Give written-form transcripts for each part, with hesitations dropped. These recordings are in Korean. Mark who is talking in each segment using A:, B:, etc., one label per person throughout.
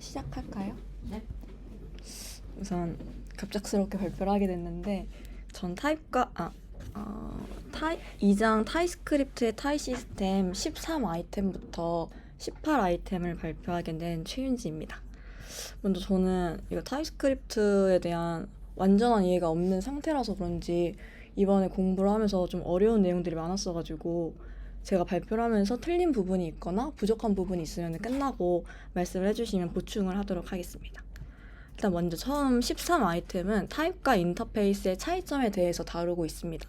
A: 시작할까요?
B: 네.
A: 우선 갑작스럽게 발표를 하게 됐는데 전 타입과 2장 타입스크립트의 타입 시스템 13 아이템부터 18 아이템을 발표하게 된 최윤지입니다. 먼저 저는 이거 타입스크립트에 대한 완전한 이해가 없는 상태라서 그런지 이번에 공부를 하면서 좀 어려운 내용들이 많았어가지고 제가 발표를 하면서 틀린 부분이 있거나 부족한 부분이 있으면 끝나고 말씀을 해주시면 보충을 하도록 하겠습니다. 일단 먼저 처음 13 아이템은 타입과 인터페이스의 차이점에 대해서 다루고 있습니다.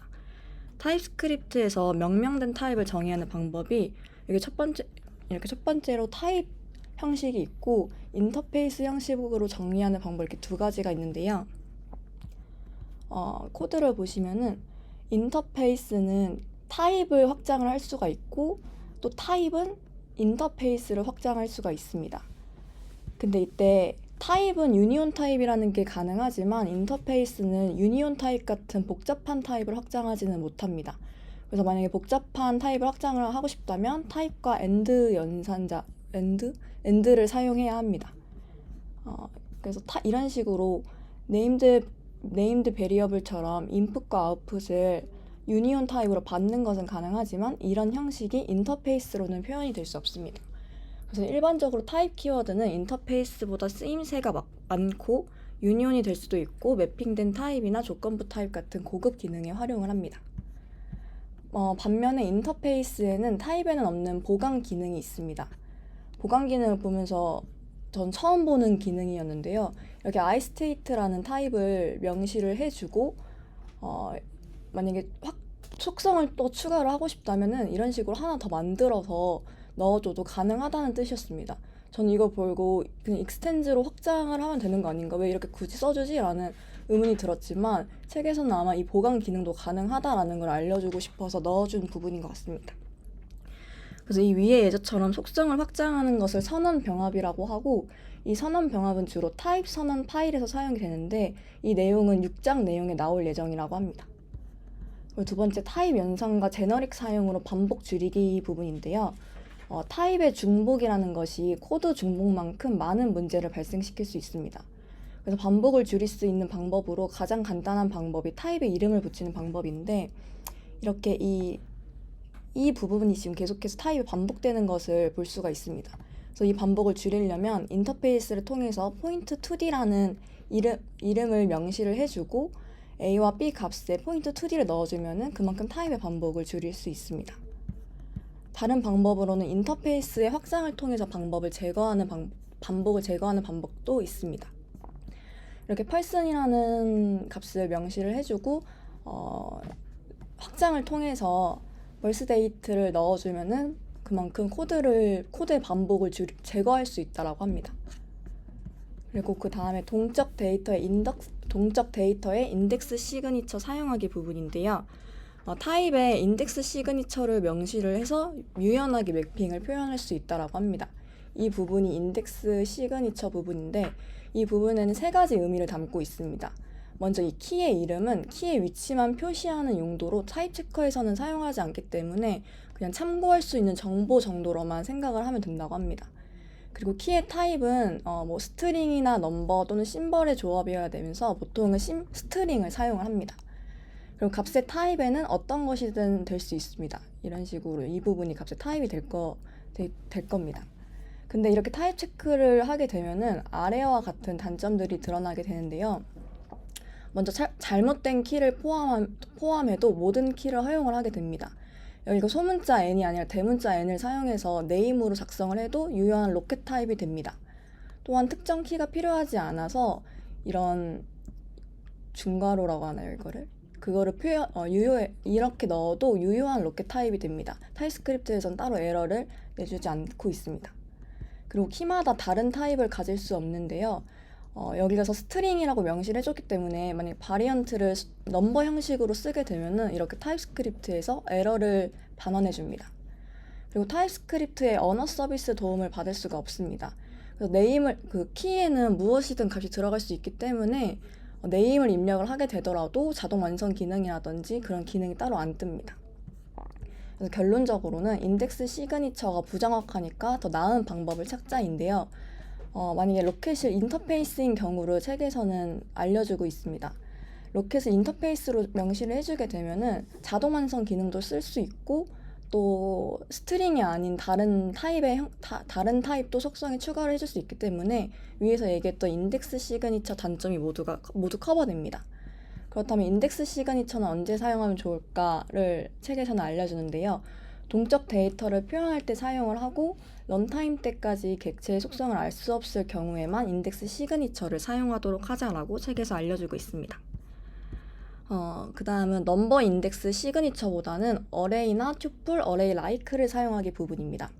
A: 타입스크립트에서 명명된 타입을 정의하는 방법이 이렇게 첫 번째로 타입 형식이 있고 인터페이스 형식으로 정의하는 방법 이렇게 두 가지가 있는데요. 코드를 보시면은 인터페이스는 타입을 확장을 할 수가 있고 또 타입은 인터페이스를 확장할 수가 있습니다. 근데 이때 타입은 유니온 타입이라는 게 가능하지만 인터페이스는 유니온 타입 같은 복잡한 타입을 확장하지는 못합니다. 그래서 만약에 복잡한 타입을 확장을 하고 싶다면 타입과 엔드 연산자 엔드를 사용해야 합니다. 그래서 이런 식으로 네임드 베리어블처럼 인풋과 아웃풋을 유니온 타입으로 받는 것은 가능하지만 이런 형식이 인터페이스로는 표현이 될 수 없습니다. 그래서 일반적으로 타입 키워드는 인터페이스보다 쓰임새가 많고 유니온이 될 수도 있고 매핑된 타입이나 조건부 타입 같은 고급 기능에 활용을 합니다. 반면에 인터페이스에는 타입에는 없는 보강 기능이 있습니다. 보강 기능을 보면서 전 처음 보는 기능이었는데요. 이렇게 iState라는 타입을 명시를 해주고 만약에 속성을 또 추가를 하고 싶다면은 이런 식으로 하나 더 만들어서 넣어줘도 가능하다는 뜻이었습니다. 저는 이거 보고 그냥 익스텐즈로 확장을 하면 되는 거 아닌가? 왜 이렇게 굳이 써주지? 라는 의문이 들었지만 책에서는 아마 이 보강 기능도 가능하다라는 걸 알려주고 싶어서 넣어준 부분인 것 같습니다. 그래서 이 위의 예제처럼 속성을 확장하는 것을 선언 병합이라고 하고 이 선언 병합은 주로 타입 선언 파일에서 사용이 되는데 이 내용은 6장 내용에 나올 예정이라고 합니다. 그리고 두 번째 타입 연산과 제너릭 사용으로 반복 줄이기 부분인데요. 타입의 중복이라는 것이 코드 중복만큼 많은 문제를 발생시킬 수 있습니다. 그래서 반복을 줄일 수 있는 방법으로 가장 간단한 방법이 타입의 이름을 붙이는 방법인데 이렇게 이 부분이 지금 계속해서 타입이 반복되는 것을 볼 수가 있습니다. 그래서 이 반복을 줄이려면 인터페이스를 통해서 point2d라는 이름을 명시를 해주고 A와 B 값에 point2d를 넣어주면 그만큼 타입의 반복을 줄일 수 있습니다. 다른 방법으로는 인터페이스의 확장을 통해서 반복을 제거하는 방법도 있습니다. 이렇게 person이라는 값을 명시를 해주고 확장을 통해서 birthdate를 넣어주면은 그만큼 코드의 반복을 제거할 수 있다라고 합니다. 그리고 그 다음에 동적 데이터의 인덱스 시그니처 사용하기 부분인데요. 타입의 인덱스 시그니처를 명시를 해서 유연하게 매핑을 표현할 수 있다라고 합니다. 이 부분이 인덱스 시그니처 부분인데 이 부분에는 세 가지 의미를 담고 있습니다. 먼저 이 키의 이름은 키의 위치만 표시하는 용도로 타입 체커에서는 사용하지 않기 때문에 그냥 참고할 수 있는 정보 정도로만 생각을 하면 된다고 합니다. 그리고 키의 타입은 스트링이나 넘버 또는 심벌의 조합이어야 되면서 보통은 스트링을 사용을 합니다. 그리고 값의 타입에는 어떤 것이든 될 수 있습니다. 이런 식으로 이 부분이 값의 타입이 될 겁니다. 근데 이렇게 타입 체크를 하게 되면은 아래와 같은 단점들이 드러나게 되는데요. 먼저 잘못된 키를 포함해도 모든 키를 허용을 하게 됩니다. 여기가 소문자 n이 아니라 대문자 n을 사용해서 네임으로 작성을 해도 유효한 로켓 타입이 됩니다. 또한 특정 키가 필요하지 않아서 이런 중괄호라고 하나요, 이거를? 그거를 이렇게 넣어도 유효한 로켓 타입이 됩니다. 타입스크립트에선 따로 에러를 내주지 않고 있습니다. 그리고 키마다 다른 타입을 가질 수 없는데요. 여기서 스트링이라고 명시를 해줬기 때문에 만약 바리언트를 넘버 형식으로 쓰게 되면은 이렇게 타입스크립트에서 에러를 반환해줍니다. 그리고 타입스크립트의 언어 서비스 도움을 받을 수가 없습니다. 그래서 키에는 무엇이든 값이 들어갈 수 있기 때문에 네임을 입력을 하게 되더라도 자동 완성 기능이라든지 그런 기능이 따로 안 뜹니다. 그래서 결론적으로는 인덱스 시그니처가 부정확하니까 더 나은 방법을 찾자인데요. 만약에 로켓이 인터페이스인 경우를 책에서는 알려주고 있습니다. 로켓을 인터페이스로 명시를 해주게 되면은 자동 완성 기능도 쓸 수 있고 또 스트링이 아닌 다른 다른 타입도 속성에 추가를 해줄 수 있기 때문에 위에서 얘기했던 인덱스 시그니처 단점이 모두 커버됩니다. 그렇다면 인덱스 시그니처는 언제 사용하면 좋을까를 책에서는 알려주는데요. 동적 데이터를 표현할 때 사용을 하고 런타임 때까지 객체의 속성을 알 수 없을 경우에만 인덱스 시그니처를 사용하도록 하자라고 책에서 알려주고 있습니다. 그 다음은 넘버 인덱스 시그니처보다는 어레이나 튜플, 어레이 라이크를 사용하기 부분입니다.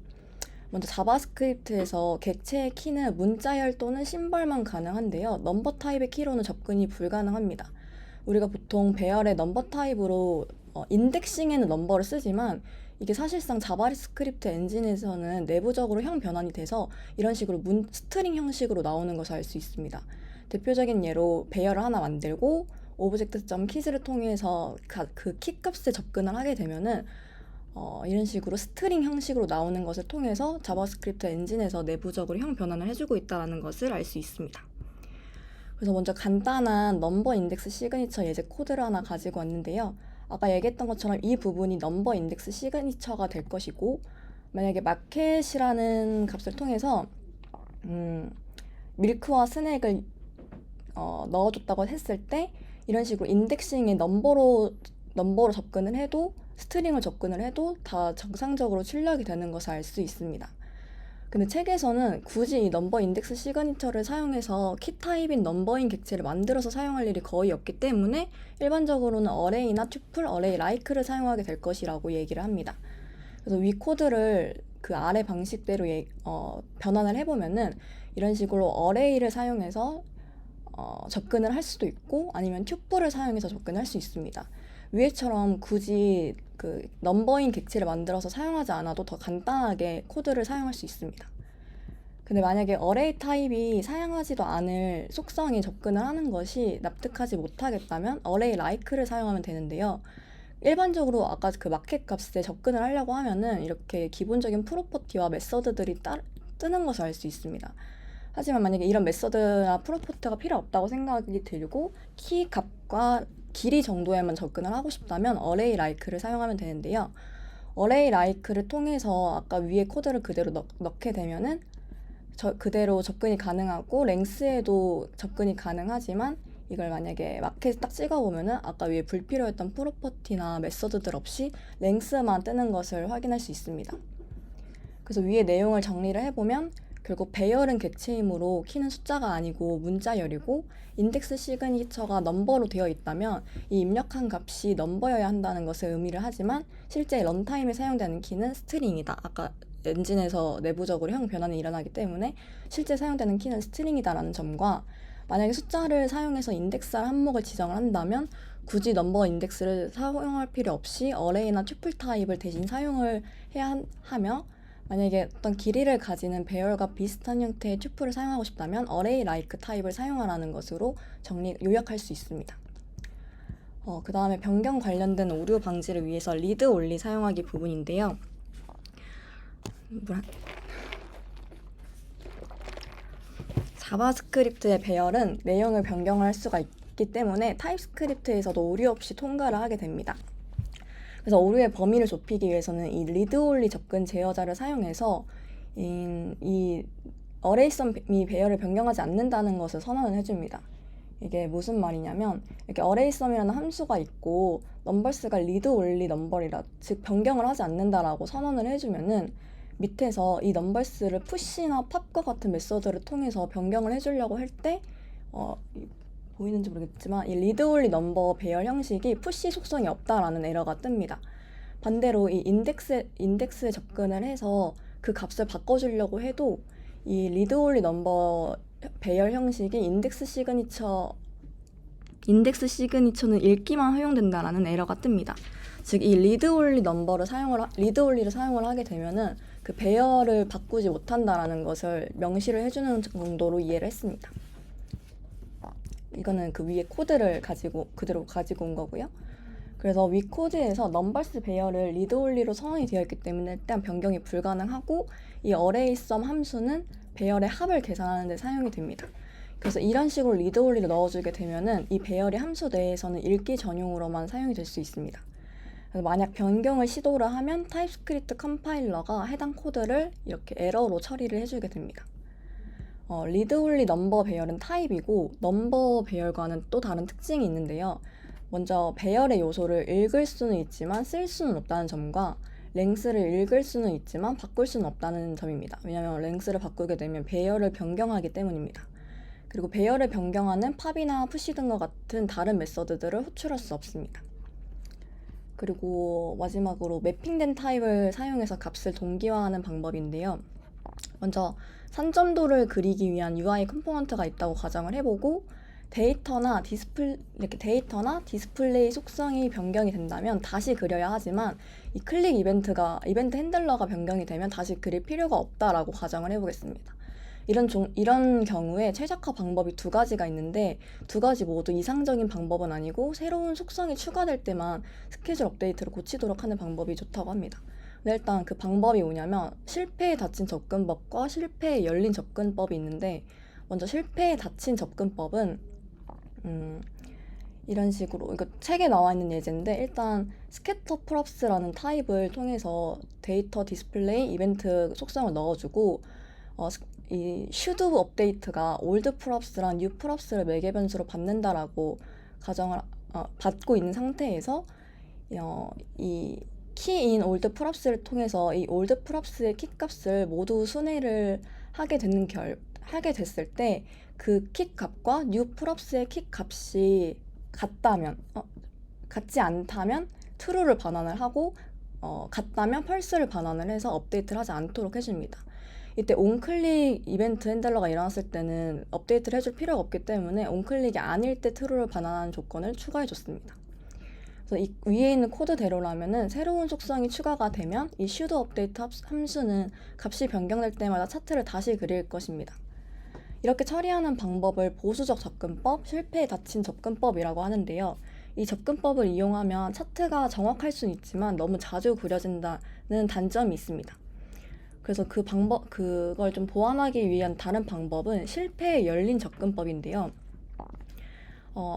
A: 먼저 자바스크립트에서 객체의 키는 문자열 또는 심벌만 가능한데요. 넘버 타입의 키로는 접근이 불가능합니다. 우리가 보통 배열의 넘버 타입으로 인덱싱에는 넘버를 쓰지만 이게 사실상 자바스크립트 엔진에서는 내부적으로 형 변환이 돼서 이런 식으로 스트링 형식으로 나오는 것을 알 수 있습니다. 대표적인 예로 배열을 하나 만들고 오브젝트.keys를 통해서 그 키 값에 접근을 하게 되면은 이런 식으로 스트링 형식으로 나오는 것을 통해서 자바스크립트 엔진에서 내부적으로 형 변환을 해주고 있다는 것을 알 수 있습니다. 그래서 먼저 간단한 넘버 인덱스 시그니처 예제 코드를 하나 가지고 왔는데요. 아까 얘기했던 것처럼 이 부분이 넘버 인덱스 시그니처가 될 것이고 만약에 마켓이라는 값을 통해서 밀크와 스낵을 넣어줬다고 했을 때 이런 식으로 인덱싱에 넘버로 접근을 해도 스트링을 접근을 해도 다 정상적으로 출력이 되는 것을 알 수 있습니다. 근데 책에서는 굳이 이 넘버 인덱스 시그니처를 사용해서 키 타입인 넘버인 객체를 만들어서 사용할 일이 거의 없기 때문에 일반적으로는 어레이나 튜플, 어레이 라이크를 사용하게 될 것이라고 얘기를 합니다. 그래서 위 코드를 그 아래 방식대로 변환을 해보면은 이런 식으로 어레이를 사용해서 접근을 할 수도 있고 아니면 튜플을 사용해서 접근할 수 있습니다. 위에처럼 굳이 그 넘버인 객체를 만들어서 사용하지 않아도 더 간단하게 코드를 사용할 수 있습니다. 근데 만약에 어레이 타입이 사용하지도 않을 속성에 접근을 하는 것이 납득하지 못하겠다면 어레이 라이크를 사용하면 되는데요. 일반적으로 아까 그 마켓 값에 접근을 하려고 하면은 이렇게 기본적인 프로퍼티와 메서드들이 뜨는 것을 알 수 있습니다. 하지만 만약에 이런 메서드나 프로퍼티가 필요 없다고 생각이 들고 키 값과 길이 정도에만 접근을 하고 싶다면 어레이 라이크를 사용하면 되는데요. 어레이 라이크를 통해서 아까 위에 코드를 그대로 넣게 되면은 그대로 접근이 가능하고 랭스에도 접근이 가능하지만 이걸 만약에 마켓 딱 찍어보면은 아까 위에 불필요했던 프로퍼티나 메서드들 없이 랭스만 뜨는 것을 확인할 수 있습니다. 그래서 위에 내용을 정리를 해보면 결국 배열은 객체이므로 키는 숫자가 아니고 문자열이고 인덱스 시그니처가 넘버로 되어 있다면 이 입력한 값이 넘버여야 한다는 것을 의미를 하지만 실제 런타임에 사용되는 키는 스트링이다. 아까 엔진에서 내부적으로 형 변환이 일어나기 때문에 실제 사용되는 키는 스트링이다라는 점과 만약에 숫자를 사용해서 인덱스할 항목을 지정을 한다면 굳이 넘버 인덱스를 사용할 필요 없이 어레이나 튜플 타입을 대신 사용을 해야 하며 만약에 어떤 길이를 가지는 배열과 비슷한 형태의 튜플을 사용하고 싶다면 어레이 라이크 타입을 사용하라는 것으로 요약할 수 있습니다. 그 다음에 변경 관련된 오류 방지를 위해서 리드 올리 사용하기 부분인데요. 자바스크립트의 배열은 내용을 변경을 할 수가 있기 때문에 타입스크립트에서도 오류 없이 통과를 하게 됩니다. 그래서 오류의 범위를 좁히기 위해서는 이 리드 올리 접근 제어자를 사용해서 이 어레이썸이 배열을 변경하지 않는다는 것을 선언을 해줍니다. 이게 무슨 말이냐면 이렇게 어레이썸이라는 함수가 있고 넘버스가 리드 올리 넘버리라 즉 변경을 하지 않는다라고 선언을 해주면은 밑에서 이 넘버스를 푸시나 팝과 같은 메서드를 통해서 변경을 해주려고 할 때 보이는지 모르겠지만 이 리드 올리 넘버 배열 형식이 푸시 속성이 없다라는 에러가 뜹니다. 반대로 이 인덱스에 접근을 해서 그 값을 바꿔주려고 해도 이 리드 올리 넘버 배열 형식이 인덱스 시그니처는 읽기만 허용된다라는 에러가 뜹니다. 즉 이 리드 올리를 사용을 하게 되면은 그 배열을 바꾸지 못한다라는 것을 명시를 해주는 정도로 이해를 했습니다. 이거는 그 위에 코드를 그대로 가지고 온 거고요. 그래서 위 코드에서 넘버스 배열을 리드 올리로 선언이 되어 있기 때문에 일단 변경이 불가능하고 이 어레이썸 함수는 배열의 합을 계산하는 데 사용이 됩니다. 그래서 이런 식으로 리드 올리를 넣어주게 되면은 이 배열의 함수 내에서는 읽기 전용으로만 사용이 될 수 있습니다. 그래서 만약 변경을 시도를 하면 타입스크립트 컴파일러가 해당 코드를 이렇게 에러로 처리를 해주게 됩니다. 리드 올리 넘버 배열은 타입이고 넘버 배열과는 또 다른 특징이 있는데요. 먼저 배열의 요소를 읽을 수는 있지만 쓸 수는 없다는 점과 랭스를 읽을 수는 있지만 바꿀 수는 없다는 점입니다. 왜냐하면 랭스를 바꾸게 되면 배열을 변경하기 때문입니다. 그리고 배열을 변경하는 팝이나 푸시 등과 같은 다른 메서드들을 호출할 수 없습니다. 그리고 마지막으로 매핑된 타입을 사용해서 값을 동기화하는 방법인데요. 먼저 산점도를 그리기 위한 UI 컴포넌트가 있다고 가정을 해보고 데이터나 디스플레이 속성이 변경이 된다면 다시 그려야 하지만 이 클릭 이벤트 핸들러가 변경이 되면 다시 그릴 필요가 없다라고 가정을 해보겠습니다. 이런 경우에 최적화 방법이 두 가지가 있는데 두 가지 모두 이상적인 방법은 아니고 새로운 속성이 추가될 때만 스케줄 업데이트를 고치도록 하는 방법이 좋다고 합니다. 근데 일단 그 방법이 뭐냐면 실패에 닫힌 접근법과 실패에 열린 접근법이 있는데 먼저 실패에 닫힌 접근법은 이런 식으로 이거 책에 나와 있는 예제인데 일단 스캐터 프롭스라는 타입을 통해서 데이터 디스플레이 이벤트 속성을 넣어주고 이 should 업데이트가 old props랑 new props를 매개 변수로 받는다라고 가정을 받고 있는 상태에서 이 key in old props를 통해서 이 old props의 키 값을 모두 순회를 하게 됐을 때 그 키 값과 new props의 키 값이 같지 않다면 true를 반환을 하고 같다면 false를 반환을 해서 업데이트를 하지 않도록 해줍니다. 이때 onClick 이벤트 핸들러가 일어났을 때는 업데이트를 해줄 필요가 없기 때문에 onClick이 아닐 때 true를 반환하는 조건을 추가해줬습니다. 그래서 이 위에 있는 코드대로라면은 새로운 속성이 추가가 되면 이 should update 함수는 값이 변경될 때마다 차트를 다시 그릴 것입니다. 이렇게 처리하는 방법을 보수적 접근법, 실패에 닫힌 접근법이라고 하는데요. 이 접근법을 이용하면 차트가 정확할 수는 있지만 너무 자주 그려진다는 단점이 있습니다. 그래서 그걸 좀 보완하기 위한 다른 방법은 실패에 열린 접근법인데요.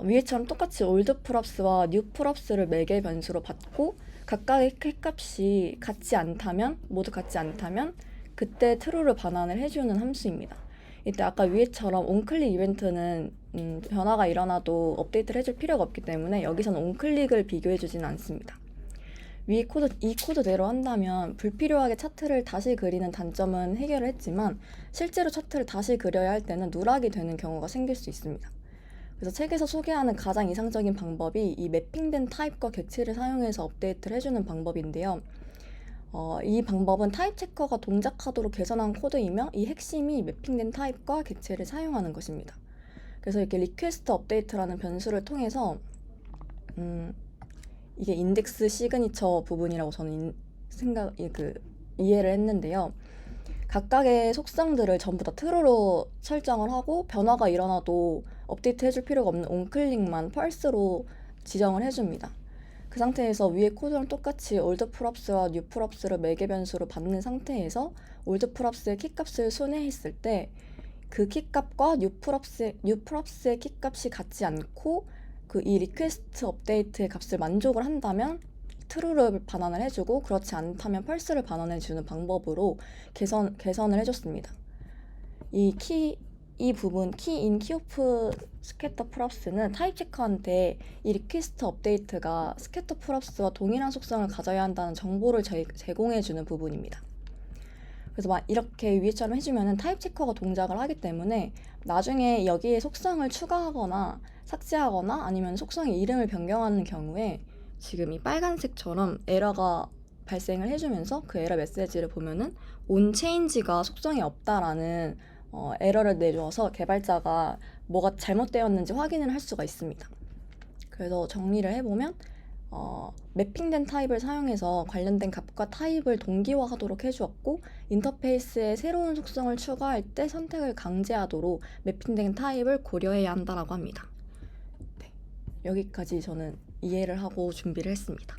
A: 위에처럼 똑같이 old props와 new props를 매개 변수로 받고 각각의 키 값이 모두 같지 않다면 그때 true를 반환을 해주는 함수입니다. 이때 아까 위에처럼 onClick 이벤트는 변화가 일어나도 업데이트를 해줄 필요가 없기 때문에 여기서는 onClick을 비교해주지는 않습니다. 이 코드대로 한다면 불필요하게 차트를 다시 그리는 단점은 해결을 했지만 실제로 차트를 다시 그려야 할 때는 누락이 되는 경우가 생길 수 있습니다. 그래서 책에서 소개하는 가장 이상적인 방법이 이 매핑된 타입과 객체를 사용해서 업데이트를 해주는 방법인데요. 이 방법은 타입 체커가 동작하도록 개선한 코드이며 이 핵심이 매핑된 타입과 객체를 사용하는 것입니다. 그래서 이렇게 리퀘스트 업데이트라는 변수를 통해서 이게 인덱스 시그니처 부분이라고 저는 이해를 했는데요. 각각의 속성들을 전부 다 true로 설정을 하고 변화가 일어나도 업데이트 해줄 필요가 없는 onClick만 false로 지정을 해줍니다. 그 상태에서 위에 코드랑 똑같이 old props와 new props를 매개 변수로 받는 상태에서 old props의 키 값을 순회했을 때 그 키 값과 new props의 키 값이 같지 않고 이 리퀘스트 업데이트의 값을 만족을 한다면 true를 반환을 해주고 그렇지 않다면 false를 반환해주는 방법으로 개선을 해줬습니다. 이 부분 key-in, key-off scatter props는 타입 체커한테 이 리퀘스트 업데이트가 scatter props와 동일한 속성을 가져야 한다는 정보를 제공해주는 부분입니다. 그래서 이렇게 위에처럼 해주면은 타입 체커가 동작을 하기 때문에 나중에 여기에 속성을 추가하거나 삭제하거나 아니면 속성의 이름을 변경하는 경우에 지금 이 빨간색처럼 에러가 발생을 해주면서 그 에러 메시지를 보면은 onChange가 속성이 없다라는 에러를 내줘서 개발자가 뭐가 잘못되었는지 확인을 할 수가 있습니다. 그래서 정리를 해보면 매핑된 타입을 사용해서 관련된 값과 타입을 동기화하도록 해주었고 인터페이스에 새로운 속성을 추가할 때 선택을 강제하도록 매핑된 타입을 고려해야 한다라고 합니다. 네, 여기까지 저는 이해를 하고 준비를 했습니다.